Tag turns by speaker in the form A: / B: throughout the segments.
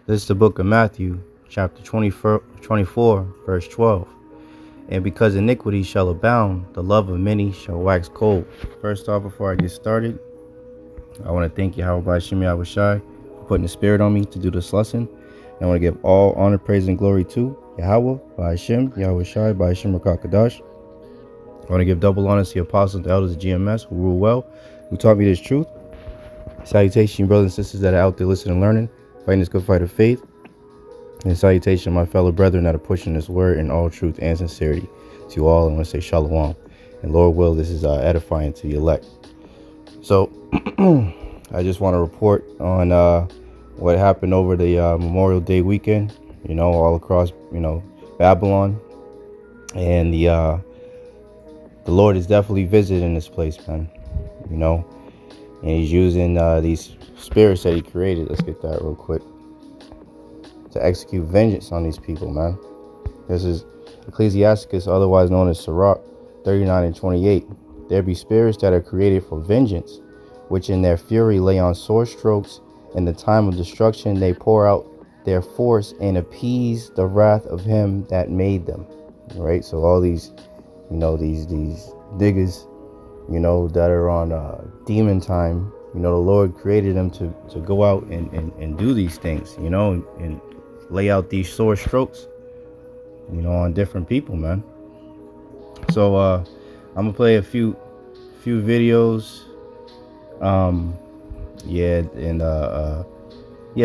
A: This is the book of Matthew, chapter 24, verse 12. And because iniquity shall abound, the love of many shall wax cold. First off, before I get started, I want to thank Yahawah, Bahasham, Yahawashi for putting the spirit on me to do this lesson. And I want to give all honor, praise, and glory to Yahawah, Bahasham, Yahawashi, Bahasham Rakakadash. I want to give double honor to the apostles and the elders of GMS who rule well, who taught me this truth. Salutation, brothers and sisters that are out there listening and learning, fighting this good fight of faith. And salutation, my fellow brethren that are pushing this word in all truth and sincerity. To all, I want to say shalom. And Lord will, this is edifying to the elect. So, I just want to report on what happened over the Memorial Day weekend, all across, Babylon. And the Lord is definitely visiting this place, man, and he's using these spirits that he created. Let's get that real quick. To execute vengeance on these people, man. This is Ecclesiasticus, otherwise known as Sirach 39 and 28. There be spirits that are created for vengeance, which in their fury lay on sore strokes. In the time of destruction they pour out their force and appease the wrath of him that made them. Right? So all these, these diggers, that are on demon time, the Lord created them to go out and do these things, and lay out these sore strokes, on different people, man. So I'm gonna play a few videos,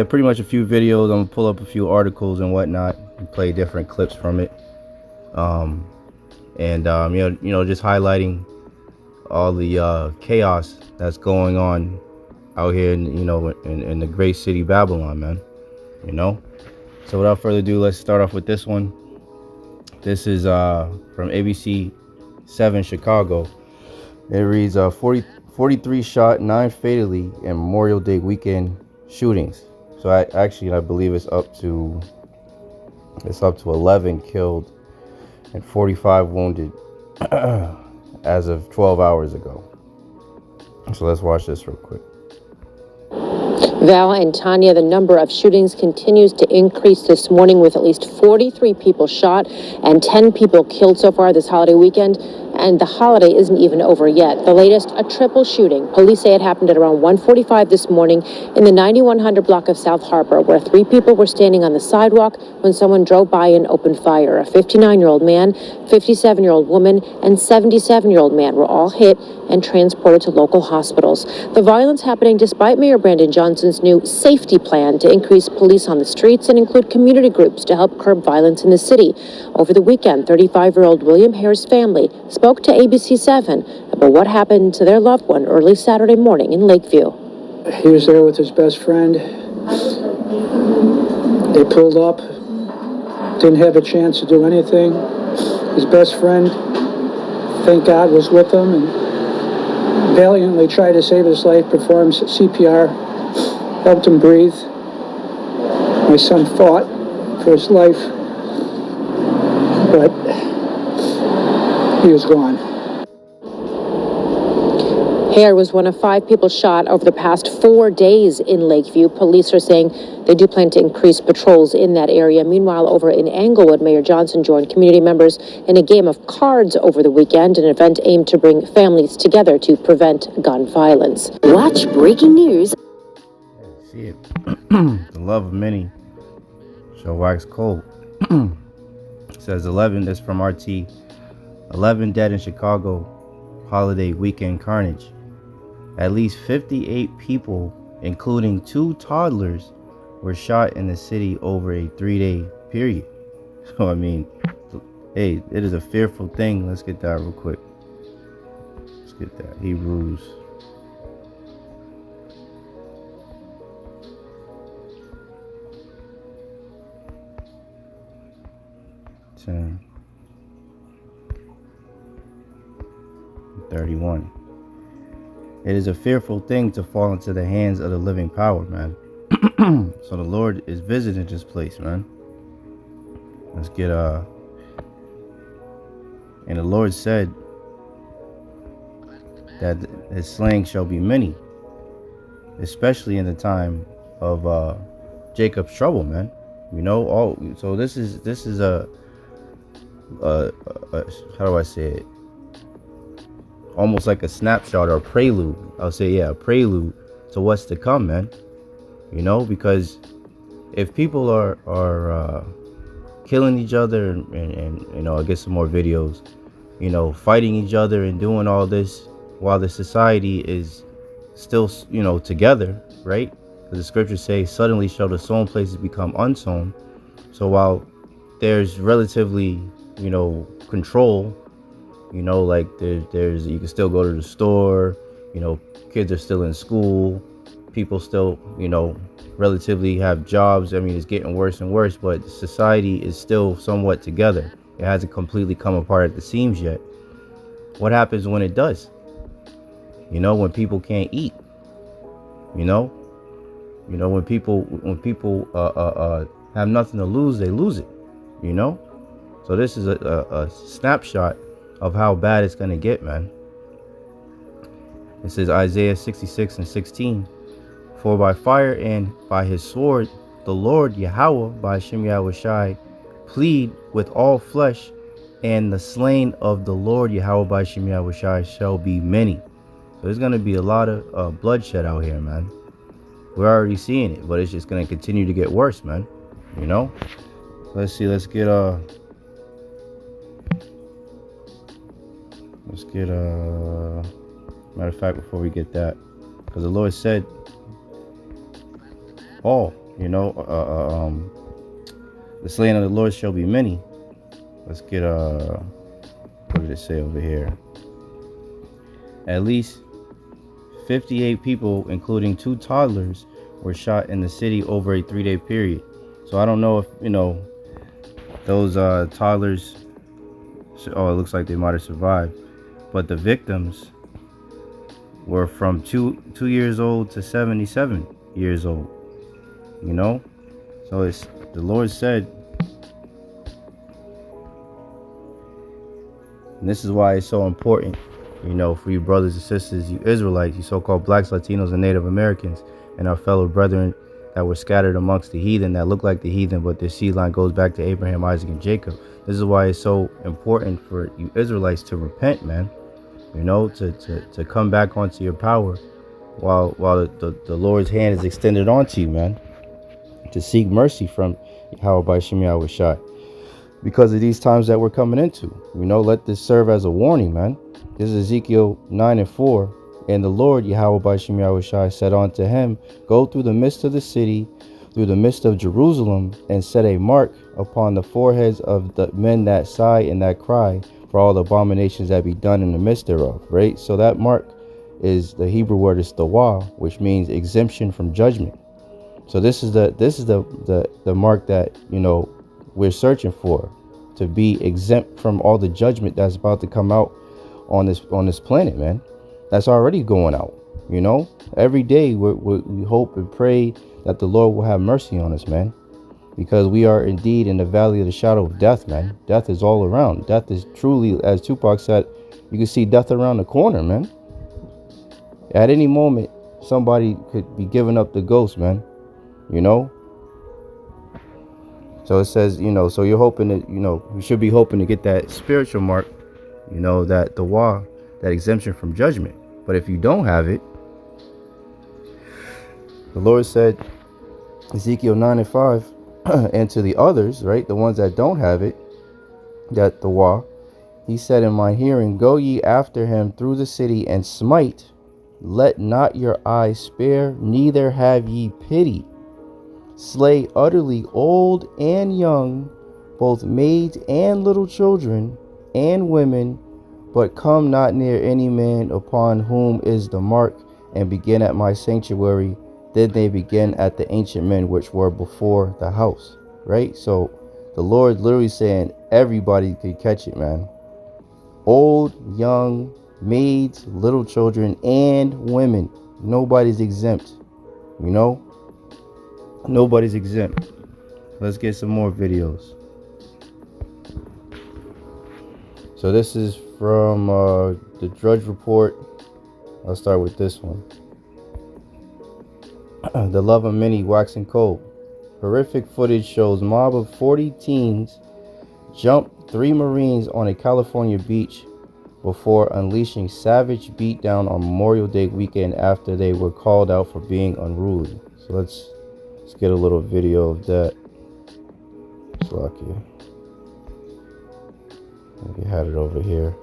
A: pretty much a few videos. I'm gonna pull up a few articles and whatnot and play different clips from it, just highlighting all the chaos that's going on out here in the great city Babylon, man. So without further ado, let's start off with this one. This is from ABC 7 Chicago. It reads 43 shot, 9 fatally in Memorial Day weekend shootings. So I believe it's up to 11 killed and 45 wounded as of 12 hours ago. So let's watch this real quick.
B: Val and Tanya, the number of shootings continues to increase this morning, with at least 43 people shot and 10 people killed so far this holiday weekend. And the holiday isn't even over yet. The latest, a triple shooting. Police say it happened at around 1:45 this morning in the 9100 block of South Harbor, where 3 people were standing on the sidewalk when someone drove by and opened fire. A 59-year-old man, 57-year-old woman, and 77-year-old man were all hit and transported to local hospitals. The violence happening despite Mayor Brandon Johnson's new safety plan to increase police on the streets and include community groups to help curb violence in the city. Over the weekend, 35-year-old William Hare's family spoke to ABC 7 about what happened to their loved one early Saturday morning in Lakeview.
C: He was there with his best friend. They pulled up, didn't have a chance to do anything. His best friend, thank God, was with him and valiantly tried to save his life, performed CPR, helped him breathe. My son fought for his life, but he was gone.
B: Hare was one of 5 people shot over the past 4 days in Lakeview. Police are saying they do plan to increase patrols in that area. Meanwhile, over in Englewood, Mayor Johnson joined community members in a game of cards over the weekend, an event aimed to bring families together to prevent gun violence.
D: Watch breaking news.
A: See it. The love of many shall wax cold. It says 11, that's from RT. 11 dead in Chicago holiday weekend carnage. At least 58 people, including 2 toddlers, were shot in the city over a 3-day period. So, hey, it is a fearful thing. Let's get that real quick. Let's get that. Hebrews. Ten. 31. It is a fearful thing to fall into the hands of the living power, man. So the Lord is visiting this place, man. Let's get and the Lord said that his slaying shall be many, especially in the time of Jacob's trouble, man. You know, all so this is a how do I say it? Almost like a snapshot or a prelude. I'll say, yeah, a prelude to what's to come, man. You know, because if people are killing each other and you know, I get some more videos, you know, fighting each other and doing all this while the society is still, you know, together, right? Because the scriptures say, suddenly shall the sown places become unsown. So while there's relatively, you know, control, you know, like there's you can still go to the store, you know, kids are still in school, people still, you know, relatively have jobs. I mean, it's getting worse and worse, but society is still somewhat together. It hasn't completely come apart at the seams yet. What happens when it does? You know, when people can't eat, you know, when people have nothing to lose, they lose it, you know. So this is a snapshot of how bad it's gonna get, man. It says Isaiah 66:16, for by fire and by his sword the Lord Yahawah, Bahasham Yahawashi, plead with all flesh, and the slain of the Lord Yahawah Bahasham Yahawashi shall be many. So there's gonna be a lot of bloodshed out here, man. We're already seeing it, but it's just gonna continue to get worse, man. You know. Let's see. Let's get matter of fact, before we get that, because the Lord said, all, you know, the slain of the Lord shall be many. Let's get what did it say over here? At least 58 people, including 2 toddlers, were shot in the city over a 3-day period. So I don't know if, you know, those toddlers, oh, it looks like they might have survived, but the victims were from 2 years old to 77 years old, you know. So it's, the Lord said, and this is why it's so important, you know, for you brothers and sisters, you Israelites, you so-called blacks, Latinos, and Native Americans, and our fellow brethren that were scattered amongst the heathen, that look like the heathen, but their seed line goes back to Abraham, Isaac, and Jacob. This is why it's so important for you Israelites to repent, man. You know, to come back onto your power while the Lord's hand is extended onto you, man. To seek mercy from Yahawah Bahasham Yahawashi, because of these times that we're coming into. You know, let this serve as a warning, man. This is Ezekiel 9:4. And the Lord Yahawah Bahasham Yahawashi said unto him, go through the midst of the city, through the midst of Jerusalem, and set a mark upon the foreheads of the men that sigh and that cry for all the abominations that be done in the midst thereof. Right? So that mark is, the Hebrew word is tawah, which means exemption from judgment. So this is the mark that, you know, we're searching for, to be exempt from all the judgment that's about to come out on this planet, man. That's already going out, you know. Every day we hope and pray that the Lord will have mercy on us, man, because we are indeed in the valley of the shadow of death, man. Death is all around. Death is truly, as Tupac said, you can see death around the corner, man. At any moment somebody could be giving up the ghost, man, you know. So it says, you know, so you're hoping that, you know, you should be hoping to get that spiritual mark, you know, that tawah, that exemption from judgment. But if you don't have it, the Lord said, Ezekiel 9:5, and to the others, right, the ones that don't have it, that tawah, he said in my hearing, go ye after him through the city and smite, let not your eyes spare, neither have ye pity. Slay utterly old and young, both maids and little children and women, but come not near any man upon whom is the mark, and begin at my sanctuary. Then they begin at the ancient men which were before the house. Right? So the Lord literally saying everybody could catch it, man. Old, young, maids, little children, and women. Nobody's exempt. You know? Nobody's exempt. Let's get some more videos. So this is from the Drudge Report. I'll start with this one. The love of many waxing cold. Horrific footage shows mob of 40 teens jump 3 Marines on a California beach before unleashing savage beatdown on Memorial Day weekend after they were called out for being unruly. So let's get a little video of that. It's lucky. We had it over here.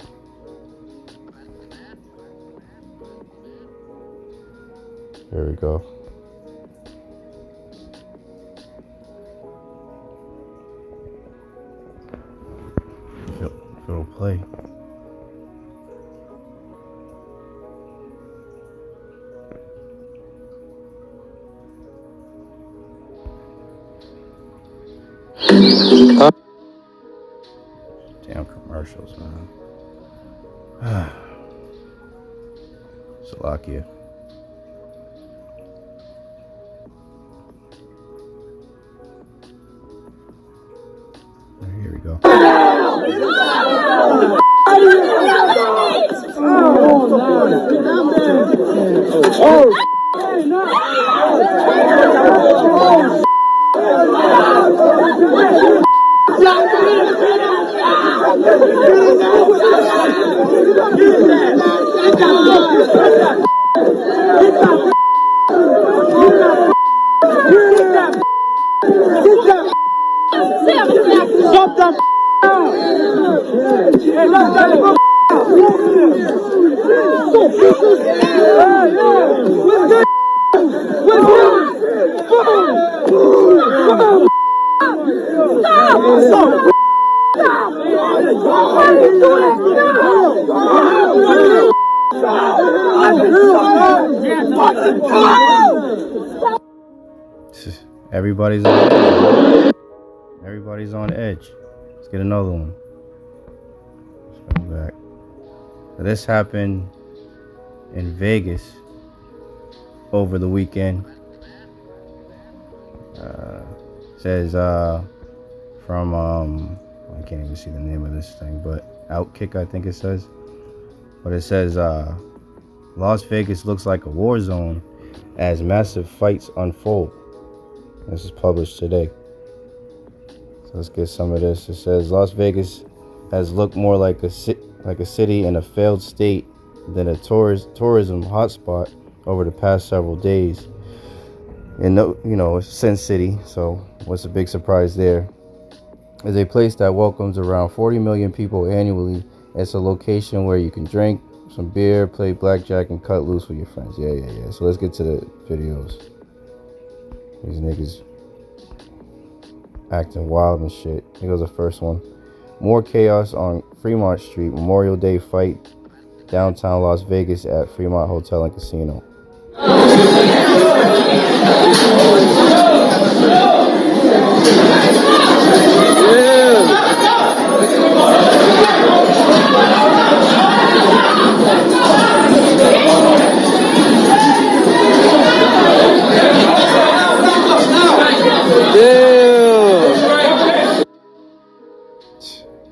A: Here we go. It'll play. Damn commercials, man. Slovakia. Here we go. Everybody's on edge. Everybody's on edge. Let's get another one. Let's come back. So this happened in Vegas over the weekend. Says from I can't even see the name of this thing, but Outkick I think it says. But it says Las Vegas looks like a war zone as massive fights unfold. This is published today. So let's get some of this. It says Las Vegas has looked more like a city in a failed state than a tourism hotspot over the past several days. And it's Sin City, so what's a big surprise there? It's a place that welcomes around 40 million people annually. It's a location where you can drink some beer, play blackjack, and cut loose with your friends. Yeah. So let's get to the videos. These niggas acting wild and shit. Here goes the first one. More chaos on Fremont Street. Memorial Day fight downtown Las Vegas at Fremont Hotel and Casino.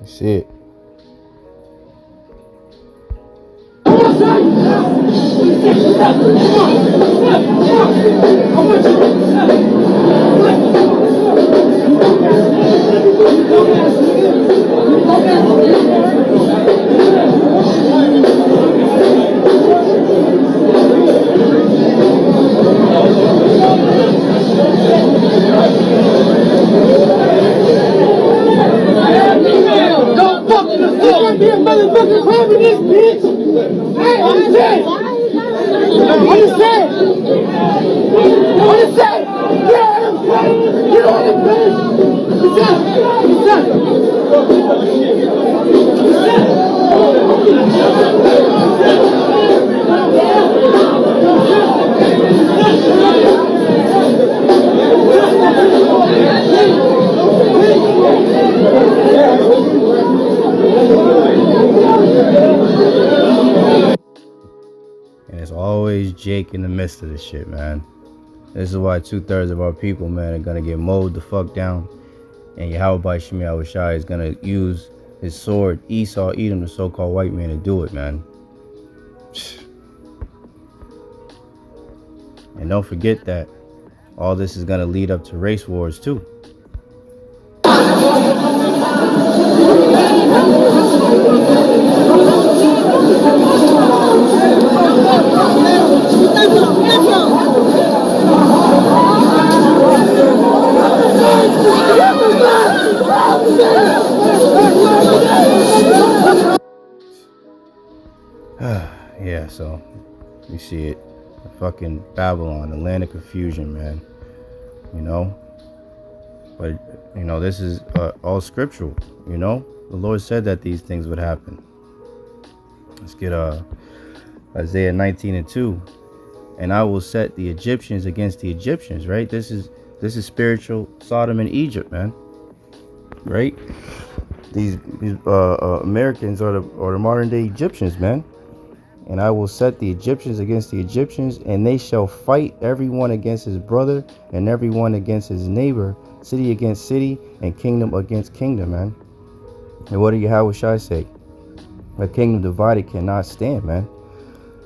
A: See it. And it's always Jake in the midst of this shit, man. This is why 2/3 of our people, man, are gonna get mowed the fuck down. And Yahawashi is gonna use his sword, Esau, Edom, the so-called white man, to do it, man. And don't forget that all this is going to lead up to race wars too. Yeah, so you see it. Fucking Babylon, the land of confusion, man. You know? But, you know, this is all scriptural, you know? The Lord said that these things would happen. Let's get Isaiah 19:2. And I will set the Egyptians against the Egyptians, right? This is spiritual Sodom and Egypt, man. Right? These Americans are the modern day Egyptians, man. And I will set the Egyptians against the Egyptians, and they shall fight everyone against his brother, and everyone against his neighbor, city against city, and kingdom against kingdom, man. And what did Yahawashi say? A kingdom divided cannot stand, man.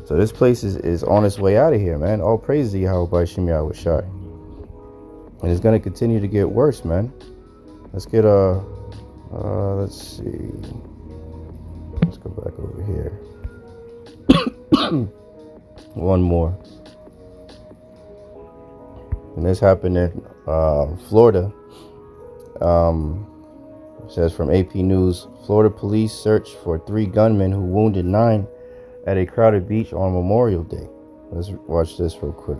A: So this place is on its way out of here, man. All praise to Yahawah Bahasham Yahawashi. And it's gonna continue to get worse, man. Let's get let's see. Let's go back over here. One more. And this happened in Florida. It says from AP News, Florida police search for 3 gunmen who wounded 9 at a crowded beach on Memorial Day. Let's watch this real quick.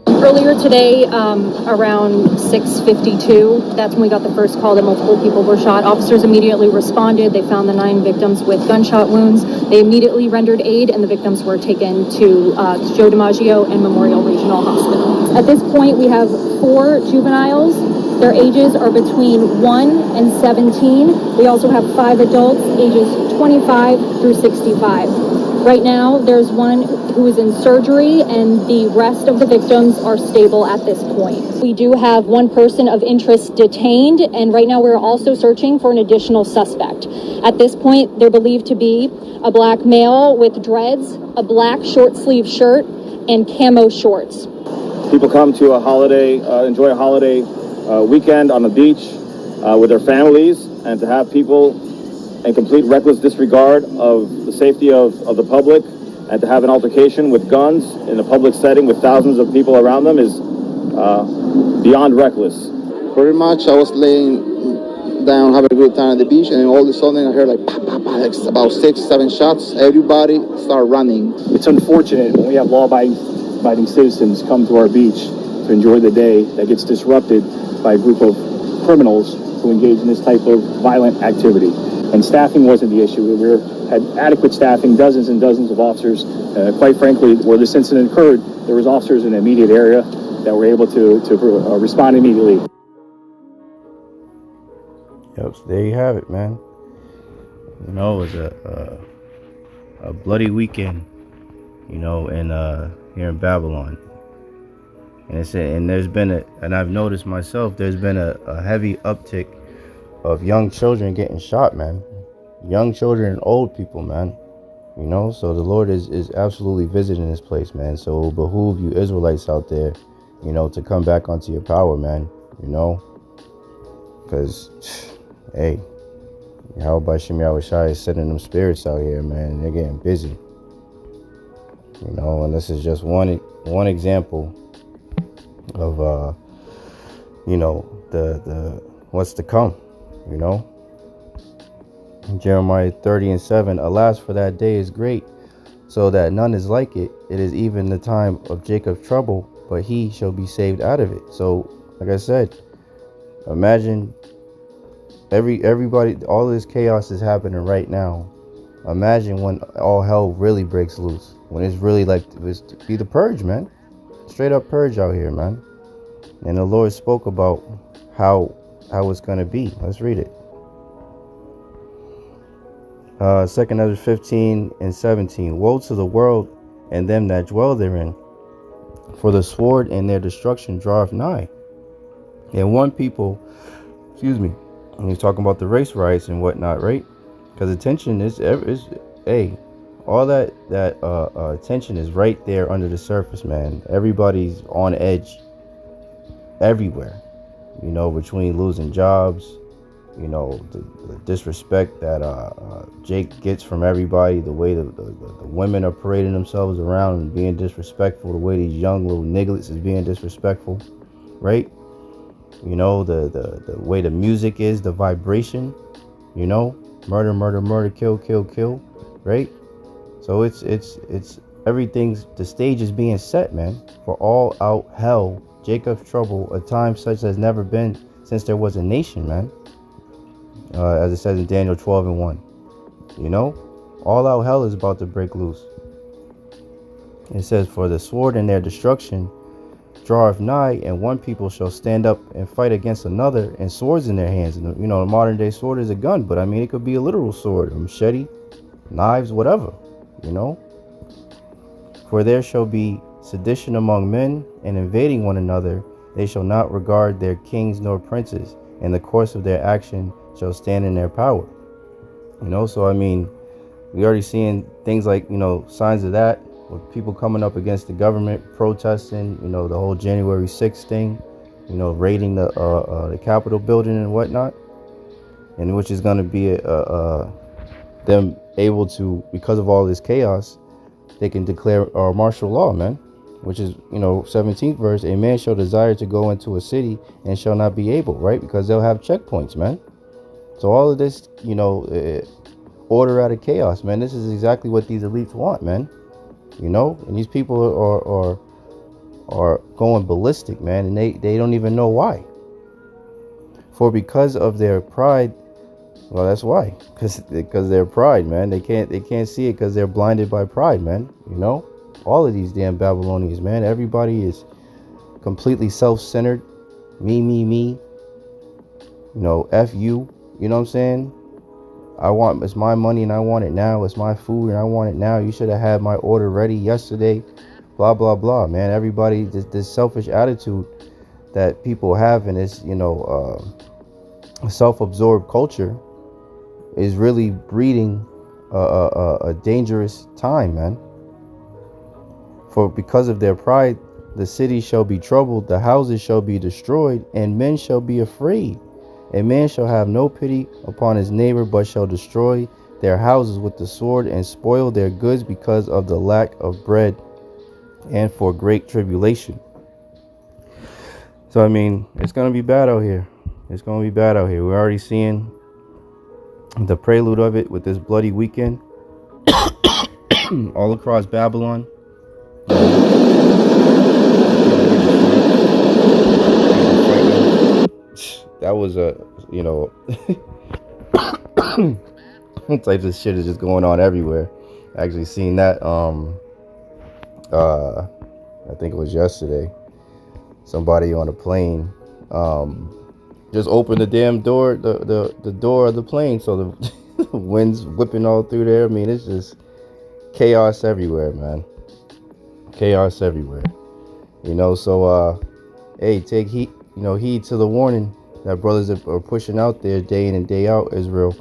B: Earlier today, around 6:52, that's when we got the first call that multiple people were shot. Officers immediately responded. They found the 9 victims with gunshot wounds. They immediately rendered aid, and the victims were taken to Joe DiMaggio and Memorial Regional Hospital. At this point, we have 4 juveniles. Their ages are between 1 and 17. We also have 5 adults, ages 25 through 65. Right now, there's one who is in surgery, and the rest of the victims are stable at this point. We do have 1 person of interest detained, and right now we're also searching for an additional suspect. At this point, they're believed to be a black male with dreads, a black short sleeve shirt, and camo shorts.
D: People come to a holiday, enjoy a holiday weekend on the beach with their families, and to have people in complete reckless disregard of the safety of the public, and to have an altercation with guns in a public setting with thousands of people around them is beyond reckless.
E: Pretty much I was laying down, having a good time at the beach, and all of a sudden I heard like, pop, pop, pop, like about 6, 7 shots. Everybody started running.
D: It's unfortunate when we have law-abiding citizens come to our beach to enjoy the day that gets disrupted by a group of criminals who engage in this type of violent activity. And staffing wasn't the issue. We had adequate staffing, dozens and dozens of officers. Quite frankly, where this incident occurred, there was officers in the immediate area that were able to respond immediately.
A: Yep, so there you have it, man. You know, it was a bloody weekend, you know, here in Babylon. And there's been and I've noticed myself, there's been a heavy uptick of young children getting shot, man. Young children and old people, man. You know, so the Lord is absolutely visiting this place, man. So it will behoove you Israelites out there, you know, to come back onto your power, man. You know, because, hey, Yahawah Bahasham Yahawashi is sending them spirits out here, man. They're getting busy. You know, and this is just one example of, you know, the what's to come. You know, Jeremiah 30:7, alas, for that day is great, so that none is like it. It is even the time of Jacob's trouble, but he shall be saved out of it. So, like I said, imagine everybody, all this chaos is happening right now. Imagine when all hell really breaks loose, when it's really like it's be the purge, man. Straight up purge out here, man. And the Lord spoke about how it's going to be. Let's read it. 2 Ezra 15:17. Woe to the world and them that dwell therein, for the sword and their destruction draweth nigh. And one people, and he's talking about the race riots and whatnot, right? Because attention is hey, All that tension is right there under the surface, man. Everybody's on edge everywhere. Between losing jobs, the disrespect that Jake gets from everybody, the way the women are parading themselves around and being disrespectful, the way these young little nigglets is being disrespectful, right? The way the music is, the vibration, murder, murder, murder, kill, kill, kill, right? So it's everything's, the stage is being set, man, for all out hell, Jacob's trouble, a time such as never been since there was a nation, man. As it says in Daniel 12:1, all out hell is about to break loose. It says, for the sword in their destruction draweth nigh, and one people shall stand up and fight against another, and swords in their hands. And the modern day sword is a gun, but I mean, it could be a literal sword, a machete, knives, whatever, For there shall be sedition among men, and invading one another. They shall not regard their kings nor princes, and the course of their action shall stand in their power. So I mean, we already seeing things like, signs of that, with people coming up against the government, protesting, the whole January 6th thing, raiding the Capitol building and whatnot, and which is going to be them able to, because of all this chaos, they can declare martial law, man, which is, 17th verse, a man shall desire to go into a city and shall not be able, right? Because they'll have checkpoints, man. So all of this, order out of chaos, man. This is exactly what these elites want, man. And these people are going ballistic, man, and they don't even know why. For because of their pride, well, that's why, because their pride, man. They can't see it because they're blinded by pride, man. All of these damn Babylonians, man. Everybody is completely self-centered. Me. F you. You know what I'm saying? It's my money and I want it now. It's my food and I want it now. You should have had my order ready yesterday. Blah, blah, blah, man. Everybody, this selfish attitude that people have in this, self-absorbed culture is really breeding a dangerous time, man. For because of their pride, the city shall be troubled, the houses shall be destroyed, and men shall be afraid. A man shall have no pity upon his neighbor, but shall destroy their houses with the sword and spoil their goods because of the lack of bread and for great tribulation. So, I mean, it's going to be bad out here. It's going to be bad out here. We're already seeing the prelude of it with this bloody weekend all across Babylon. That was types of shit is just going on everywhere. I actually seen that I think it was yesterday. Somebody on a plane just opened the damn door, the door of the plane, so the wind's whipping all through there. I mean, it's just chaos everywhere, man. Chaos everywhere. So hey, take heed to the warning that brothers are pushing out there day in and day out, Israel,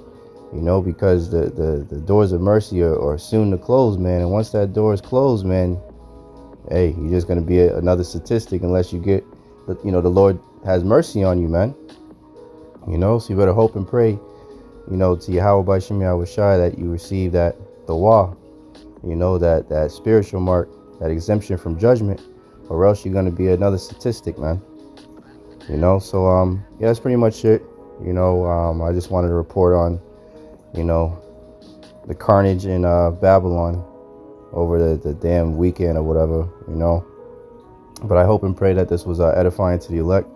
A: because the doors of mercy are soon to close, man. And once that door is closed, man, hey, you're just going to be another statistic unless you get, the Lord has mercy on you, man. So you better hope and pray, to Yahawah, Bahasham, Yahawashi, that you receive that Yahawah, that spiritual mark, that exemption from judgment, or else you're going to be another statistic, man. So yeah, that's pretty much it. I just wanted to report on the carnage in Babylon over the damn weekend or whatever, but I hope and pray that this was edifying to the elect.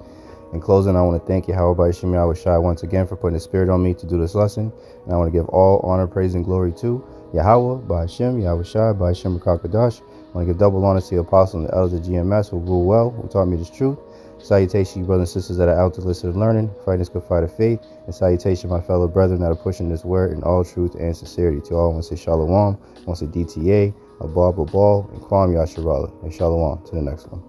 A: In closing, I want to thank Yahawah, Bahasham, Yahawashi once again for putting the spirit on me to do this lesson, and I want to give all honor, praise, and glory to Yahawah, Bahasham, Yahawashi, Bahasham Rakakadash. I want to give double honor to the apostle and the elders of GMS who rule well, who taught me this truth. Salutation, you brothers and sisters that are out to listen and learning, fighting this good fight of faith. And salutation, my fellow brethren that are pushing this word in all truth and sincerity. To all, I want to say shalom, I want to say DTA, Abal, and Kwam Yasharala. And shalom. To the next one.